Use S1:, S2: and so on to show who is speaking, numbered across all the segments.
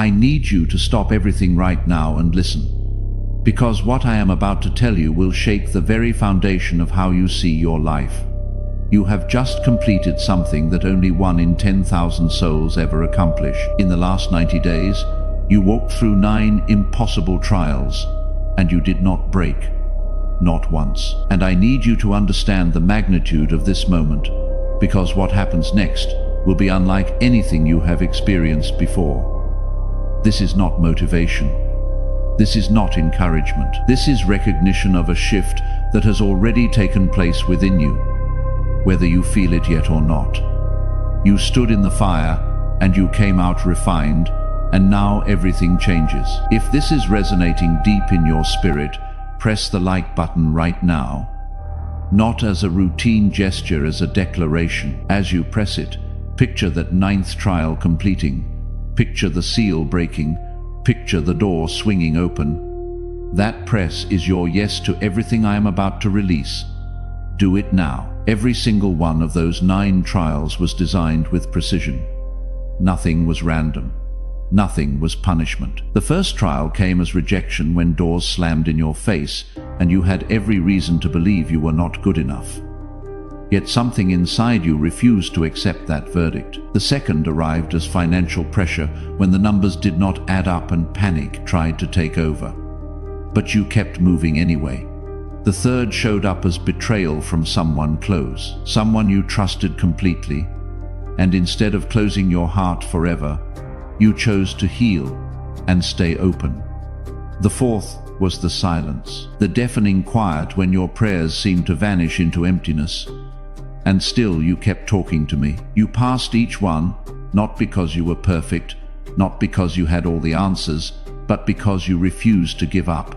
S1: I need you to stop everything right now and listen. Because what I am about to tell you will shake the very foundation of how you see your life. You have just completed something that only 1 in 10,000 souls ever accomplish. In the last 90 days, you walked through 9 impossible trials, and you did not break. Not once. And I need you to understand the magnitude of this moment, because what happens next will be unlike anything you have experienced before. This is not motivation. This is not encouragement. This is recognition of a shift that has already taken place within you, whether you feel it yet or not. You stood in the fire, and you came out refined, and now everything changes. If this is resonating deep in your spirit, press the like button right now. Not as a routine gesture, as a declaration. As you press it, picture that 9th trial completing. Picture the seal breaking. Picture the door swinging open. That press is your yes to everything I am about to release. Do it now. Every single one of those 9 trials was designed with precision. Nothing was random. Nothing was punishment. The first trial came as rejection when doors slammed in your face, and you had every reason to believe you were not good enough. Yet something inside you refused to accept that verdict. The second arrived as financial pressure when the numbers did not add up and panic tried to take over. But you kept moving anyway. The third showed up as betrayal from someone close, someone you trusted completely, and instead of closing your heart forever, you chose to heal and stay open. The fourth was the silence, the deafening quiet when your prayers seemed to vanish into emptiness. And still you kept talking to me. You passed each one, not because you were perfect, not because you had all the answers, but because you refused to give up.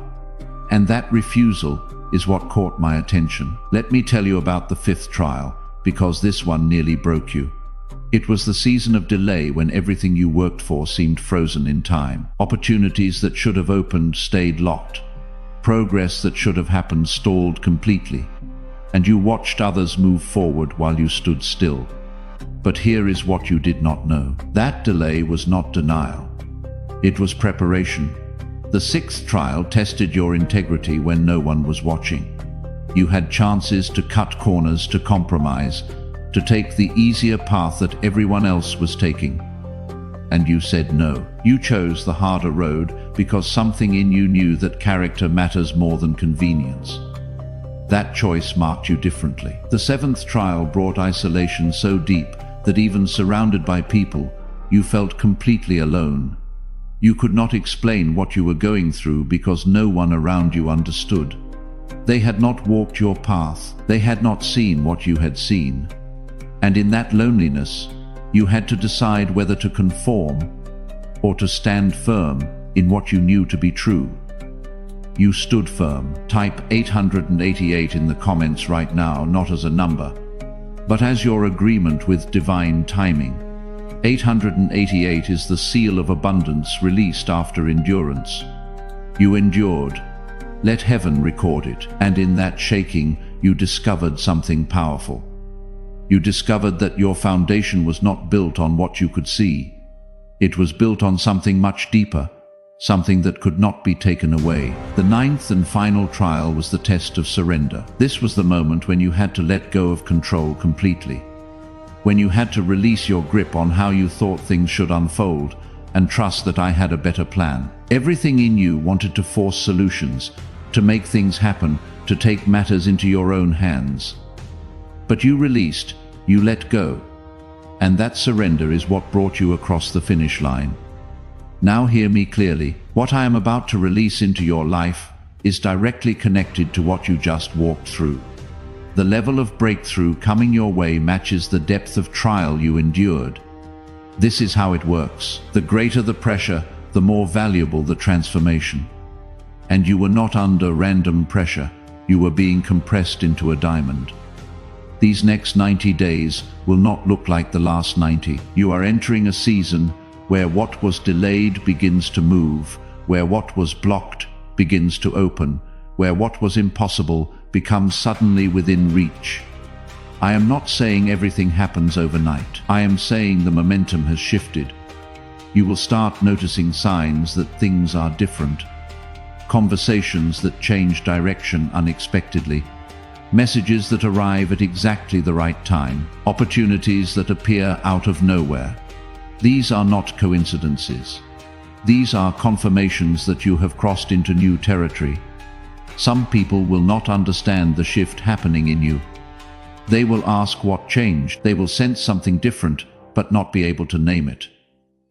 S1: And that refusal is what caught my attention. Let me tell you about the 5th trial, because this one nearly broke you. It was the season of delay when everything you worked for seemed frozen in time. Opportunities that should have opened stayed locked. Progress that should have happened stalled completely. And you watched others move forward while you stood still. But here is what you did not know. That delay was not denial. It was preparation. The 6th trial tested your integrity when no one was watching. You had chances to cut corners, to compromise, to take the easier path that everyone else was taking. And you said no. You chose the harder road because something in you knew that character matters more than convenience. That choice marked you differently. The 7th trial brought isolation so deep that even surrounded by people, you felt completely alone. You could not explain what you were going through because no one around you understood. They had not walked your path. They had not seen what you had seen. And in that loneliness, you had to decide whether to conform or to stand firm in what you knew to be true. You stood firm. Type 888 in the comments right now, not as a number, but as your agreement with divine timing. 888 is the seal of abundance released after endurance. You endured. Let heaven record it. And in that shaking, you discovered something powerful. You discovered that your foundation was not built on what you could see. It was built on something much deeper, something that could not be taken away. The 9th and final trial was the test of surrender. This was the moment when you had to let go of control completely. When you had to release your grip on how you thought things should unfold and trust that I had a better plan. Everything in you wanted to force solutions, to make things happen, to take matters into your own hands. But you released, you let go, and that surrender is what brought you across the finish line. Now hear me clearly. What I am about to release into your life is directly connected to what you just walked through. The level of breakthrough coming your way matches the depth of trial you endured. This is how it works. The greater the pressure, the more valuable the transformation. And you were not under random pressure. You were being compressed into a diamond. These next 90 days will not look like the last 90. You are entering a season where what was delayed begins to move, where what was blocked begins to open, where what was impossible becomes suddenly within reach. I am not saying everything happens overnight. I am saying the momentum has shifted. You will start noticing signs that things are different. Conversations that change direction unexpectedly. Messages that arrive at exactly the right time. Opportunities that appear out of nowhere. These are not coincidences. These are confirmations that you have crossed into new territory. Some people will not understand the shift happening in you. They will ask what changed. They will sense something different, but not be able to name it.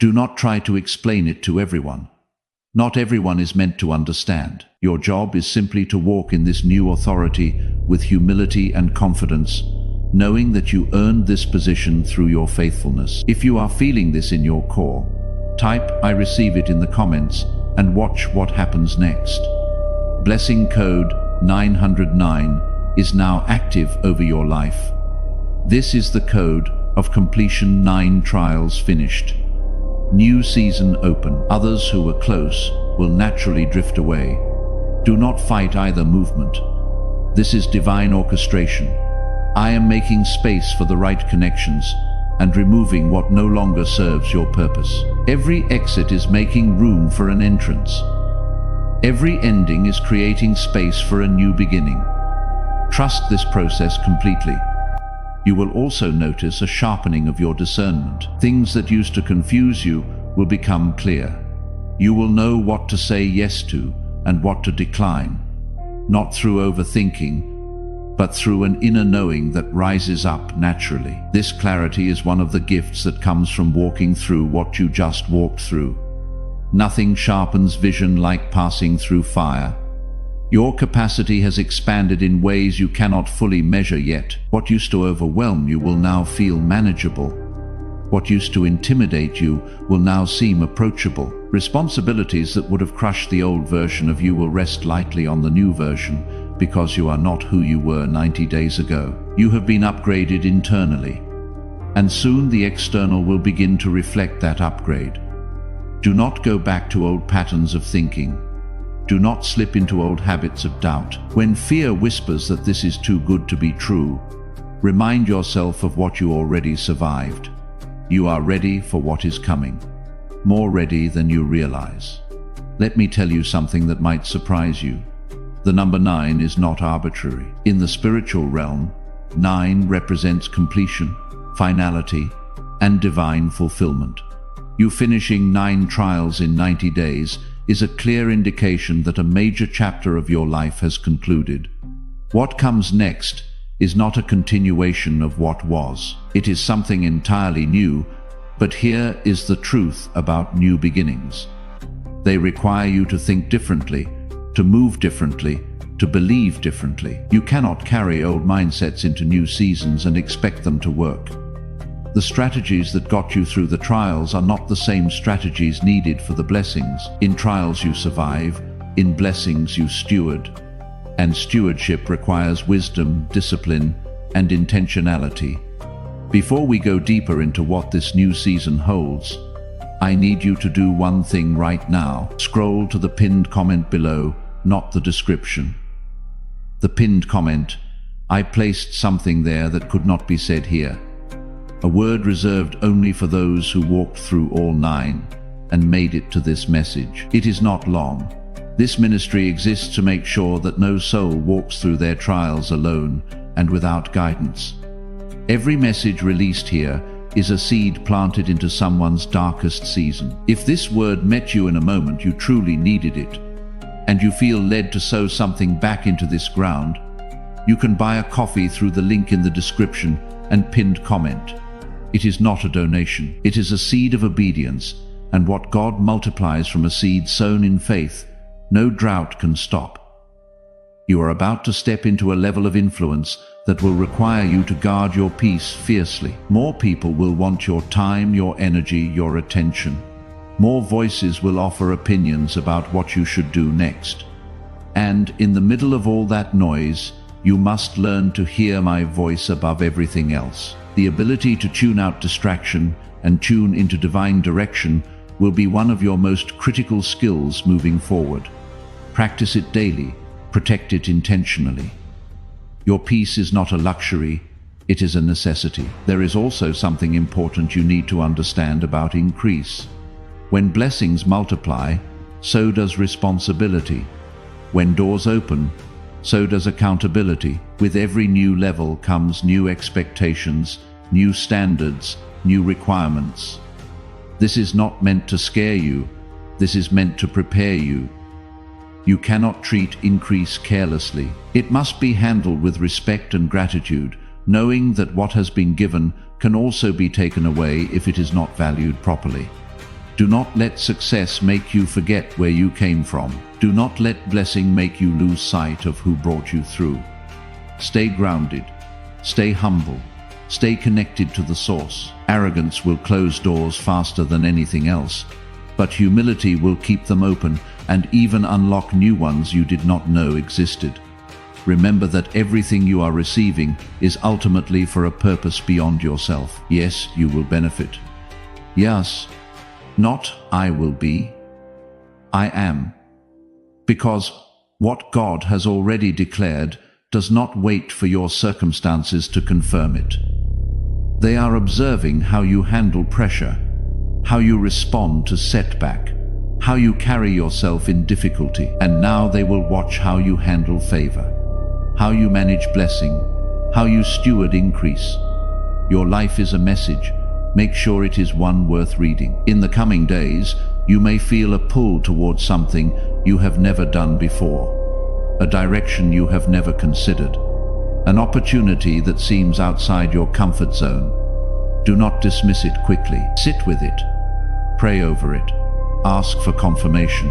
S1: Do not try to explain it to everyone. Not everyone is meant to understand. Your job is simply to walk in this new authority with humility and confidence, knowing that you earned this position through your faithfulness. If you are feeling this in your core, type "I receive it" in the comments and watch what happens next. Blessing code 909 is now active over your life. This is the code of completion. 9 trials finished. New season open. Others who were close will naturally drift away. Do not fight either movement. This is divine orchestration. I am making space for the right connections and removing what no longer serves your purpose. Every exit is making room for an entrance. Every ending is creating space for a new beginning. Trust this process completely. You will also notice a sharpening of your discernment. Things that used to confuse you will become clear. You will know what to say yes to and what to decline, not through overthinking, but through an inner knowing that rises up naturally. This clarity is one of the gifts that comes from walking through what you just walked through. Nothing sharpens vision like passing through fire. Your capacity has expanded in ways you cannot fully measure yet. What used to overwhelm you will now feel manageable. What used to intimidate you will now seem approachable. Responsibilities that would have crushed the old version of you will rest lightly on the new version, because you are not who you were 90 days ago. You have been upgraded internally, and soon the external will begin to reflect that upgrade. Do not go back to old patterns of thinking. Do not slip into old habits of doubt. When fear whispers that this is too good to be true, remind yourself of what you already survived. You are ready for what is coming, more ready than you realize. Let me tell you something that might surprise you. The number 9 is not arbitrary. In the spiritual realm, 9 represents completion, finality, and divine fulfillment. You finishing 9 trials in 90 days is a clear indication that a major chapter of your life has concluded. What comes next is not a continuation of what was. It is something entirely new, but here is the truth about new beginnings. They require you to think differently, to move differently, to believe differently. You cannot carry old mindsets into new seasons and expect them to work. The strategies that got you through the trials are not the same strategies needed for the blessings. In trials you survive, in blessings you steward. And stewardship requires wisdom, discipline, and intentionality. Before we go deeper into what this new season holds, I need you to do one thing right now. Scroll to the pinned comment below, not the description. The pinned comment. I placed something there that could not be said here. A word reserved only for those who walked through all 9 and made it to this message. It is not long. This ministry exists to make sure that no soul walks through their trials alone and without guidance. Every message released here is a seed planted into someone's darkest season. If this word met you in a moment you truly needed it, and you feel led to sow something back into this ground, you can buy a coffee through the link in the description and pinned comment. It is not a donation. It is a seed of obedience, and what God multiplies from a seed sown in faith, no drought can stop. You are about to step into a level of influence that will require you to guard your peace fiercely. More people will want your time, your energy, your attention. More voices will offer opinions about what you should do next. And in the middle of all that noise, you must learn to hear my voice above everything else. The ability to tune out distraction and tune into divine direction will be one of your most critical skills moving forward. Practice it daily, protect it intentionally. Your peace is not a luxury, it is a necessity. There is also something important you need to understand about increase. When blessings multiply, so does responsibility. When doors open, so does accountability. With every new level comes new expectations, new standards, new requirements. This is not meant to scare you. This is meant to prepare you. You cannot treat increase carelessly. It must be handled with respect and gratitude, knowing that what has been given can also be taken away if it is not valued properly. Do not let success make you forget where you came from. Do not let blessing make you lose sight of who brought you through. Stay grounded. Stay humble. Stay connected to the source. Arrogance will close doors faster than anything else, but humility will keep them open and even unlock new ones you did not know existed. Remember that everything you are receiving is ultimately for a purpose beyond yourself. Yes, you will benefit. Yes, not I will be. I am. Because what God has already declared does not wait for your circumstances to confirm it. They are observing how you handle pressure, how you respond to setback, how you carry yourself in difficulty, and now they will watch how you handle favor, how you manage blessing, how you steward increase. Your life is a message. Make sure it is one worth reading. In the coming days, you may feel a pull towards something you have never done before, a direction you have never considered, an opportunity that seems outside your comfort zone. Do not dismiss it quickly. Sit with it. Pray over it. Ask for confirmation.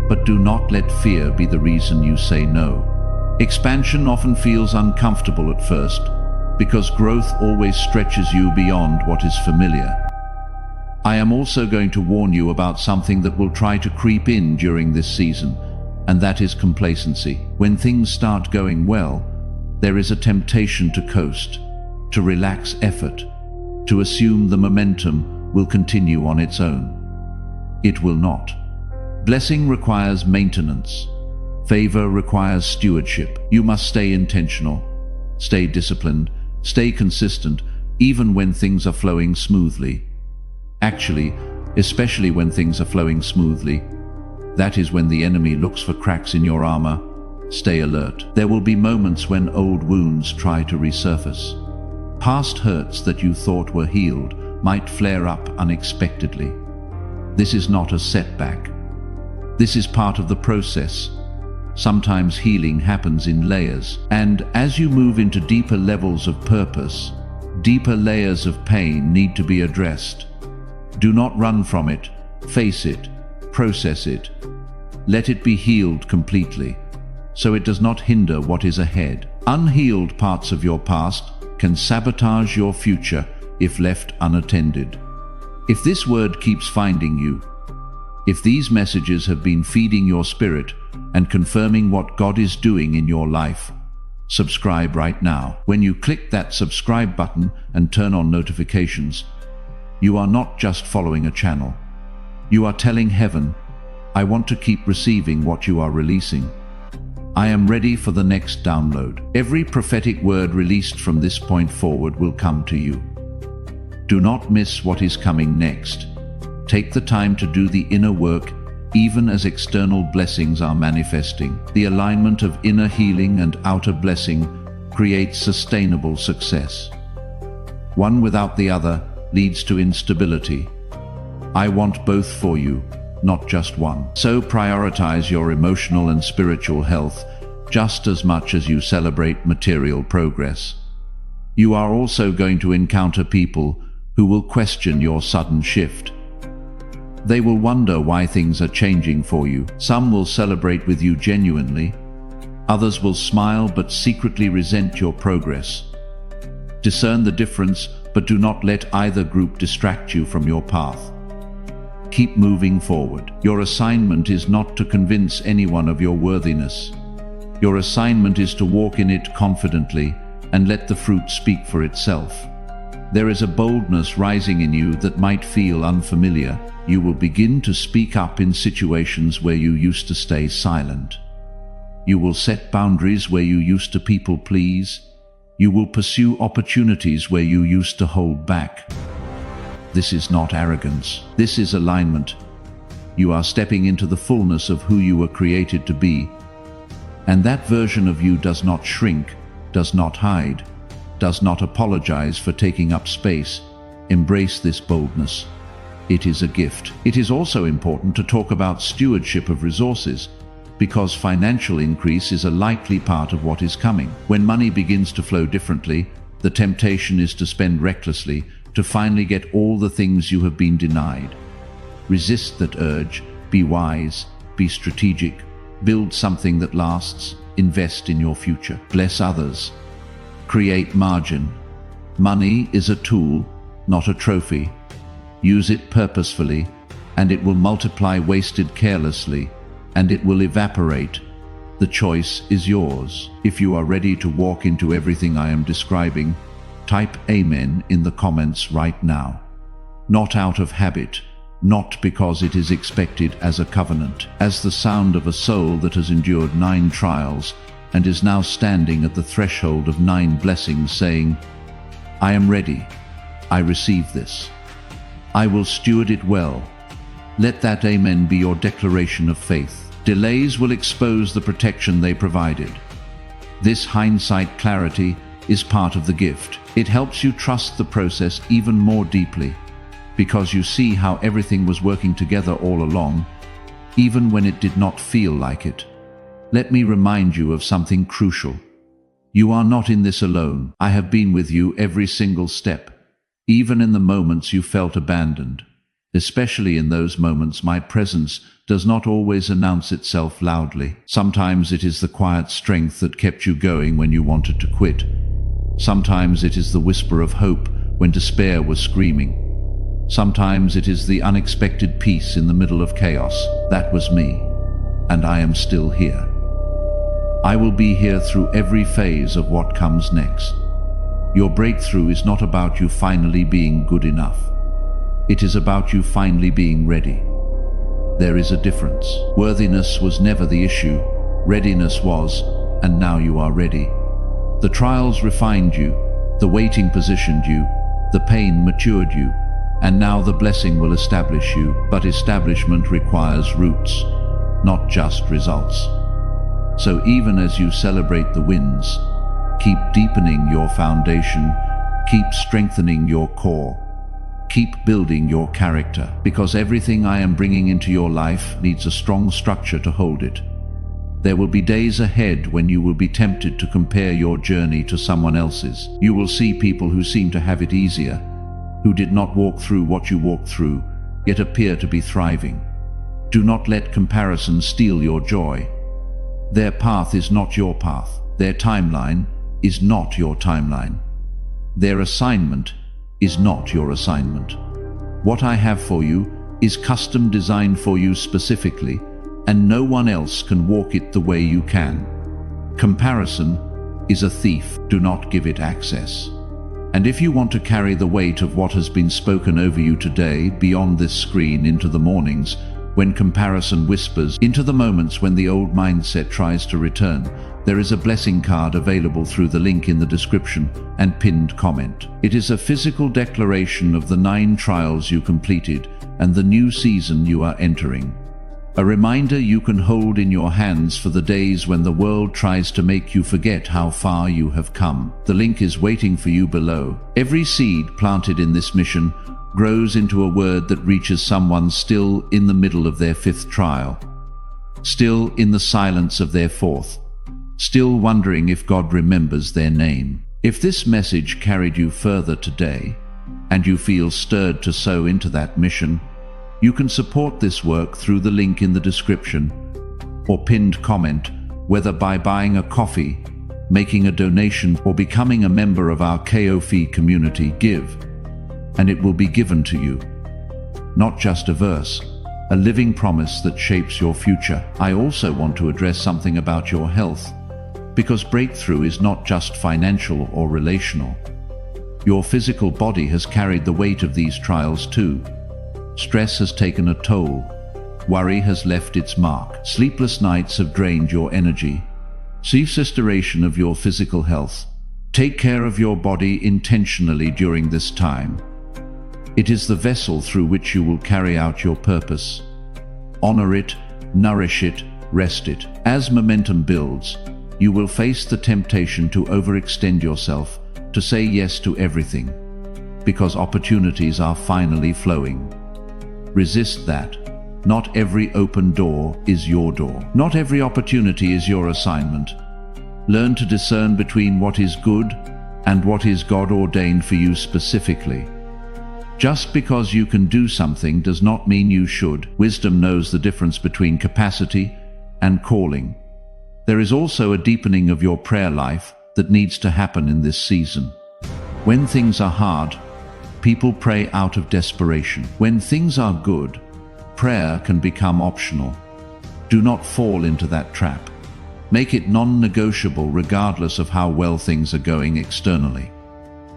S1: But do not let fear be the reason you say no. Expansion often feels uncomfortable at first, because growth always stretches you beyond what is familiar. I am also going to warn you about something that will try to creep in during this season, and that is complacency. When things start going well, there is a temptation to coast, to relax effort, to assume the momentum will continue on its own. It will not. Blessing requires maintenance. Favor requires stewardship. You must stay intentional, stay disciplined, stay consistent, even when things are flowing smoothly. Actually, especially when things are flowing smoothly, that is when the enemy looks for cracks in your armor. Stay alert. There will be moments when old wounds try to resurface. Past hurts that you thought were healed might flare up unexpectedly. This is not a setback. This is part of the process. Sometimes healing happens in layers, and as you move into deeper levels of purpose, deeper layers of pain need to be addressed. Do not run from it. Face it. Process it. Let it be healed completely, so it does not hinder what is ahead. Unhealed parts of your past can sabotage your future if left unattended. If this word keeps finding you, if these messages have been feeding your spirit and confirming what God is doing in your life, subscribe right now. When you click that subscribe button and turn on notifications, you are not just following a channel. You are telling heaven, I want to keep receiving what you are releasing. I am ready for the next download. Every prophetic word released from this point forward will come to you. Do not miss what is coming next. Take the time to do the inner work, even as external blessings are manifesting. The alignment of inner healing and outer blessing creates sustainable success. One without the other leads to instability. I want both for you, not just one. So prioritize your emotional and spiritual health just as much as you celebrate material progress. You are also going to encounter people who will question your sudden shift. They will wonder why things are changing for you. Some will celebrate with you genuinely. Others will smile but secretly resent your progress. Discern the difference, but do not let either group distract you from your path. Keep moving forward. Your assignment is not to convince anyone of your worthiness. Your assignment is to walk in it confidently and let the fruit speak for itself. There is a boldness rising in you that might feel unfamiliar. You will begin to speak up in situations where you used to stay silent. You will set boundaries where you used to people please. You will pursue opportunities where you used to hold back. This is not arrogance. This is alignment, You are stepping into the fullness of who you were created to be. And that version of you does not shrink, does not hide, does not apologize for taking up space. Embrace this boldness. It is a gift. It is also important to talk about stewardship of resources, because financial increase is a likely part of what is coming. When money begins to flow differently, the temptation is to spend recklessly, to finally get all the things you have been denied. Resist that urge. Be wise, be strategic, build something that lasts, invest in your future, bless others, create margin. Money is a tool, not a trophy. Use it purposefully, and it will multiply. Wasted carelessly, and it will evaporate. The choice is yours. If you are ready to walk into everything I am describing, type Amen in the comments right now. Not out of habit, not because it is expected, as a covenant, as the sound of a soul that has endured 9 trials and is now standing at the threshold of 9 blessings, saying, I am ready. I receive this. I will steward it well. Let that Amen be your declaration of faith. Delays will expose the protection they provided. This hindsight clarity is part of the gift. It helps you trust the process even more deeply, because you see how everything was working together all along, even when it did not feel like it. Let me remind you of something crucial. You are not in this alone. I have been with you every single step, even in the moments you felt abandoned. Especially in those moments, my presence does not always announce itself loudly. Sometimes it is the quiet strength that kept you going when you wanted to quit. Sometimes it is the whisper of hope when despair was screaming. Sometimes it is the unexpected peace in the middle of chaos. That was me, and I am still here. I will be here through every phase of what comes next. Your breakthrough is not about you finally being good enough. It is about you finally being ready. There is a difference. Worthiness was never the issue. Readiness was, and now you are ready. The trials refined you, the waiting positioned you, the pain matured you, and now the blessing will establish you. But establishment requires roots, not just results. So even as you celebrate the wins, keep deepening your foundation, keep strengthening your core. Keep building your character, because everything I am bringing into your life needs a strong structure to hold it. There will be days ahead when you will be tempted to compare your journey to someone else's. You will see people who seem to have it easier, who did not walk through what you walked through, yet appear to be thriving. Do not let comparison steal your joy. Their path is not your path. Their timeline is not your timeline. Their assignment is not your assignment. What I have for you is custom designed for you specifically, and no one else can walk it the way you can. Comparison is a thief. Do not give it access. And if you want to carry the weight of what has been spoken over you today beyond this screen into the mornings, when comparison whispers, into the moments when the old mindset tries to return, there is a blessing card available through the link in the description and pinned comment. It is a physical declaration of the 9 trials you completed and the new season you are entering. A reminder you can hold in your hands for the days when the world tries to make you forget how far you have come. The link is waiting for you below. Every seed planted in this mission grows into a word that reaches someone still in the middle of their 5th trial, still in the silence of their 4th, still wondering if God remembers their name. If this message carried you further today, and you feel stirred to sow into that mission, you can support this work through the link in the description or pinned comment, whether by buying a coffee, making a donation, or becoming a member of our KOFI community. Give, and it will be given to you. Not just a verse, a living promise that shapes your future. I also want to address something about your health, because breakthrough is not just financial or relational. Your physical body has carried the weight of these trials too. Stress has taken a toll. Worry has left its mark. Sleepless nights have drained your energy. Cease restoration of your physical health. Take care of your body intentionally during this time. It is the vessel through which you will carry out your purpose. Honor it, nourish it, rest it. As momentum builds, you will face the temptation to overextend yourself, to say yes to everything, because opportunities are finally flowing. Resist that. Not every open door is your door. Not every opportunity is your assignment. Learn to discern between what is good and what is God ordained for you specifically. Just because you can do something does not mean you should. Wisdom knows the difference between capacity and calling. There is also a deepening of your prayer life that needs to happen in this season. When things are hard, people pray out of desperation. When things are good, prayer can become optional. Do not fall into that trap. Make it non-negotiable regardless of how well things are going externally.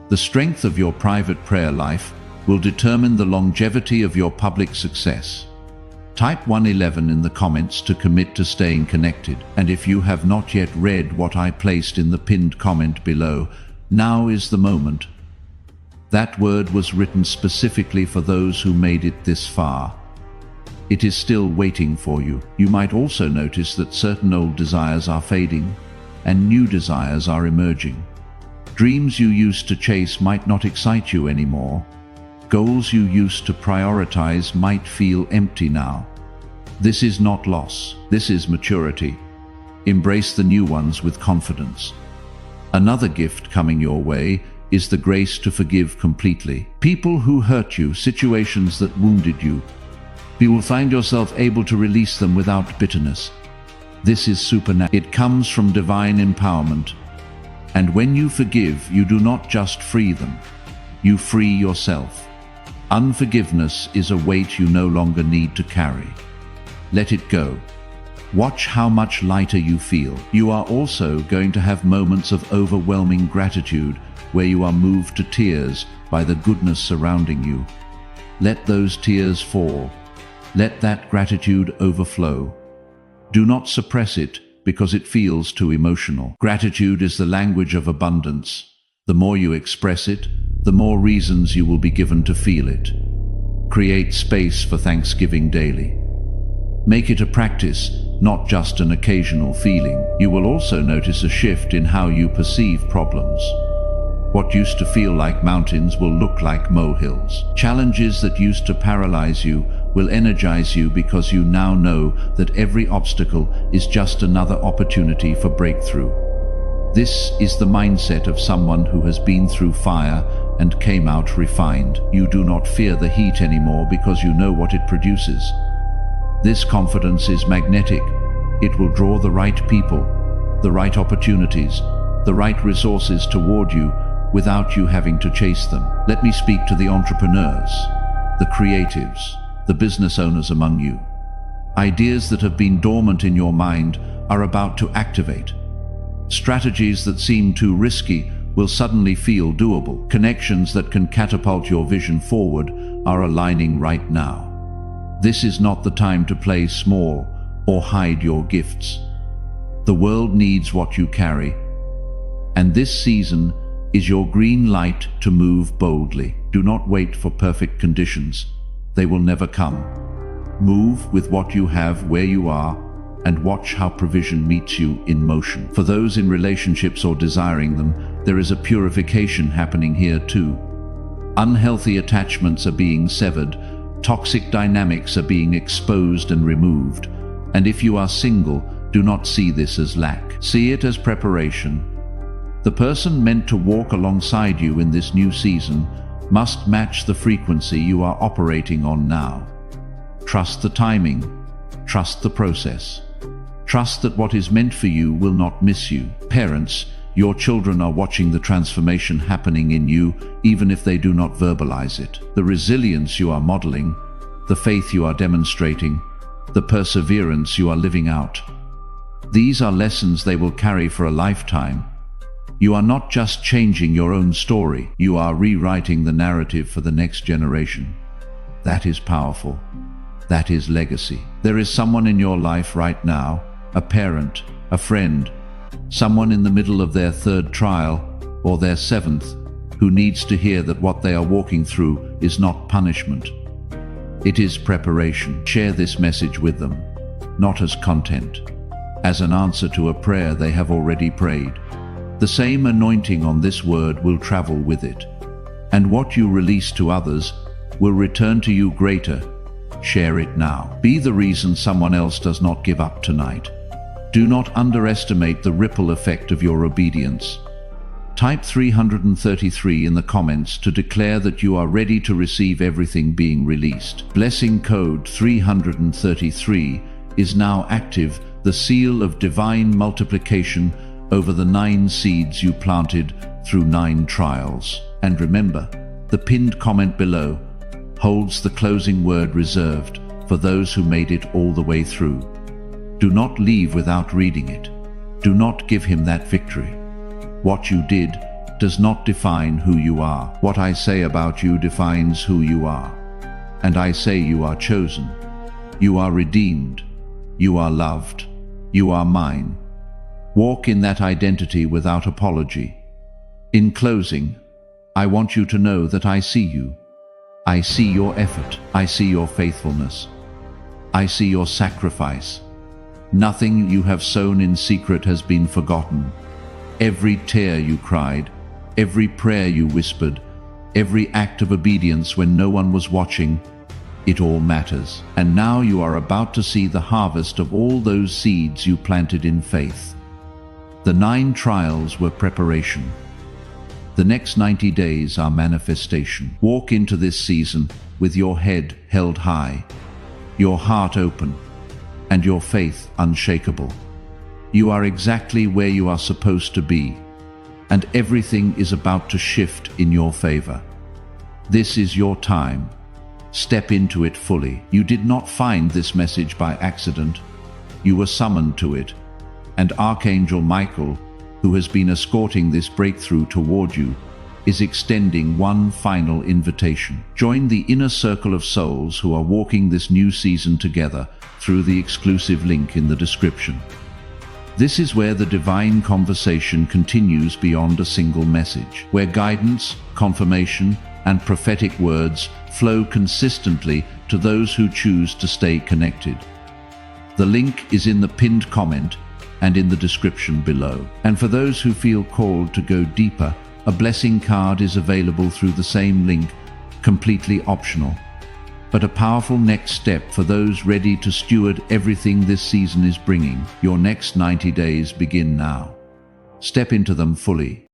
S1: The strength of your private prayer life will determine the longevity of your public success. Type 111 in the comments to commit to staying connected, and if you have not yet read what I placed in the pinned comment below, now is the moment. That word was written specifically for those who made it this far. It is still waiting for you. You might also notice that certain old desires are fading, and new desires are emerging. Dreams you used to chase might not excite you anymore. Goals you used to prioritize might feel empty now. This is not loss. This is maturity. Embrace the new ones with confidence. Another gift coming your way is the grace to forgive completely. People who hurt you, situations that wounded you, you will find yourself able to release them without bitterness. This is supernatural. It comes from divine empowerment. And when you forgive, you do not just free them, you free yourself. Unforgiveness is a weight you no longer need to carry. Let it go. Watch how much lighter you feel. You are also going to have moments of overwhelming gratitude where you are moved to tears by the goodness surrounding you. Let those tears fall. Let that gratitude overflow. Do not suppress it because it feels too emotional. Gratitude is the language of abundance. The more you express it, the more reasons you will be given to feel it. Create space for thanksgiving daily. Make it a practice, not just an occasional feeling. You will also notice a shift in how you perceive problems. What used to feel like mountains will look like molehills. Challenges that used to paralyze you will energize you because you now know that every obstacle is just another opportunity for breakthrough. This is the mindset of someone who has been through fire and came out refined. You do not fear the heat anymore because you know what it produces. This confidence is magnetic. It will draw the right people, the right opportunities, the right resources toward you without you having to chase them. Let me speak to the entrepreneurs, the creatives, the business owners among you. Ideas that have been dormant in your mind are about to activate. Strategies that seem too risky will suddenly feel doable. Connections that can catapult your vision forward are aligning right now. This is not the time to play small or hide your gifts. The world needs what you carry, and this season is your green light to move boldly. Do not wait for perfect conditions. They will never come. Move with what you have where you are, and watch how provision meets you in motion. For those in relationships or desiring them, there is a purification happening here too. Unhealthy attachments are being severed, toxic dynamics are being exposed and removed, and if you are single, do not see this as lack. See it as preparation. The person meant to walk alongside you in this new season must match the frequency you are operating on now. Trust the timing. Trust the process. Trust that what is meant for you will not miss you. Parents, your children are watching the transformation happening in you, even if they do not verbalize it. The resilience you are modeling, the faith you are demonstrating, the perseverance you are living out. These are lessons they will carry for a lifetime. You are not just changing your own story, you are rewriting the narrative for the next generation. That is powerful. That is legacy. There is someone in your life right now, a parent, a friend, someone in the middle of their third trial or their seventh, who needs to hear that what they are walking through is not punishment. It is preparation. Share this message with them, not as content, as an answer to a prayer they have already prayed. The same anointing on this word will travel with it, and what you release to others will return to you greater. Share it now. Be the reason someone else does not give up tonight. Do not underestimate the ripple effect of your obedience. Type 333 in the comments to declare that you are ready to receive everything being released. Blessing code 333 is now active, the seal of divine multiplication over the 9 seeds you planted through 9 trials. And remember, the pinned comment below holds the closing word reserved for those who made it all the way through. Do not leave without reading it. Do not give him that victory. What you did does not define who you are. What I say about you defines who you are. And I say you are chosen. You are redeemed. You are loved. You are mine. Walk in that identity without apology. In closing, I want you to know that I see you. I see your effort. I see your faithfulness. I see your sacrifice. Nothing you have sown in secret has been forgotten. Every tear you cried, every prayer you whispered, every act of obedience when no one was watching, it all matters. And now you are about to see the harvest of all those seeds you planted in faith. The 9 trials were preparation. The next 90 days are manifestation. Walk into this season with your head held high, your heart open, and your faith unshakable. You are exactly where you are supposed to be, and everything is about to shift in your favor. This is your time. Step into it fully. You did not find this message by accident. You were summoned to it, and Archangel Michael, who has been escorting this breakthrough toward you, is extending one final invitation. Join the inner circle of souls who are walking this new season together through the exclusive link in the description. This is where the divine conversation continues beyond a single message, where guidance, confirmation, and prophetic words flow consistently to those who choose to stay connected. The link is in the pinned comment and in the description below. And for those who feel called to go deeper, a blessing card is available through the same link, completely optional, but a powerful next step for those ready to steward everything this season is bringing. Your next 90 days begin now. Step into them fully.